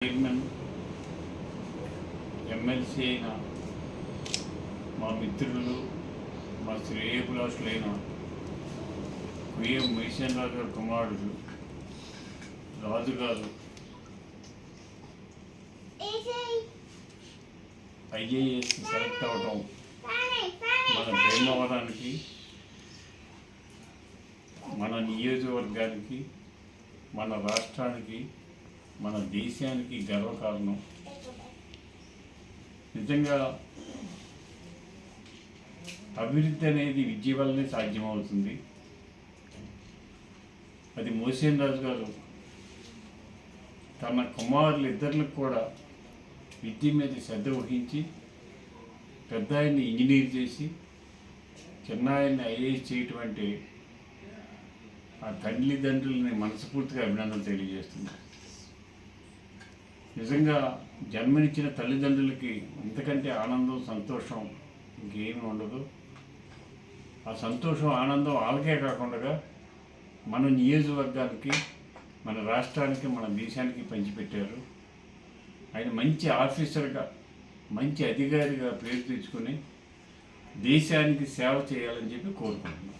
Chairman MLC అయిన మా మిత్రులు మా శ్రేయభిలాషులైన కుయ్యం మైసన్ రాజు గారి కుమారుడు రాజుగారు ఐఏఎస్ సెలెక్ట్ అవ్వడం మన భీమవరానికి, మన నియోజకవర్గానికి, మన రాష్ట్రానికి, మన దేశానికి గర్వకారణం. నిజంగా అభివృద్ధి అనేది విద్య వల్లనే సాధ్యమవుతుంది. అది మైసన్ రాజు గారు తన కుమారులు ఇద్దరికి కూడా విద్య మీద శ్రద్ధ వహించి పెద్ద ఆయన్ని ఇంజనీర్ చేసి చిన్న ఆయన్ని ఐఏఎస్ చేయటం అంటే ఆ తల్లిదండ్రులని మనస్ఫూర్తిగా అభినందనలు తెలియజేస్తుంది. నిజంగా జన్మనిచ్చిన తల్లిదండ్రులకి ఇంతకంటే ఆనందం, సంతోషం ఇంకేమీ ఉండదు. ఆ సంతోషం, ఆనందం వాళ్ళకే కాకుండా మన నియోజకవర్గానికి, మన రాష్ట్రానికి, మన దేశానికి పంచిపెట్టారు. ఆయన మంచి ఆఫీసర్గా, మంచి అధికారిగా పేరు తెచ్చుకొని దేశానికి సేవ చేయాలని చెప్పి కోరుకుంటున్నాను.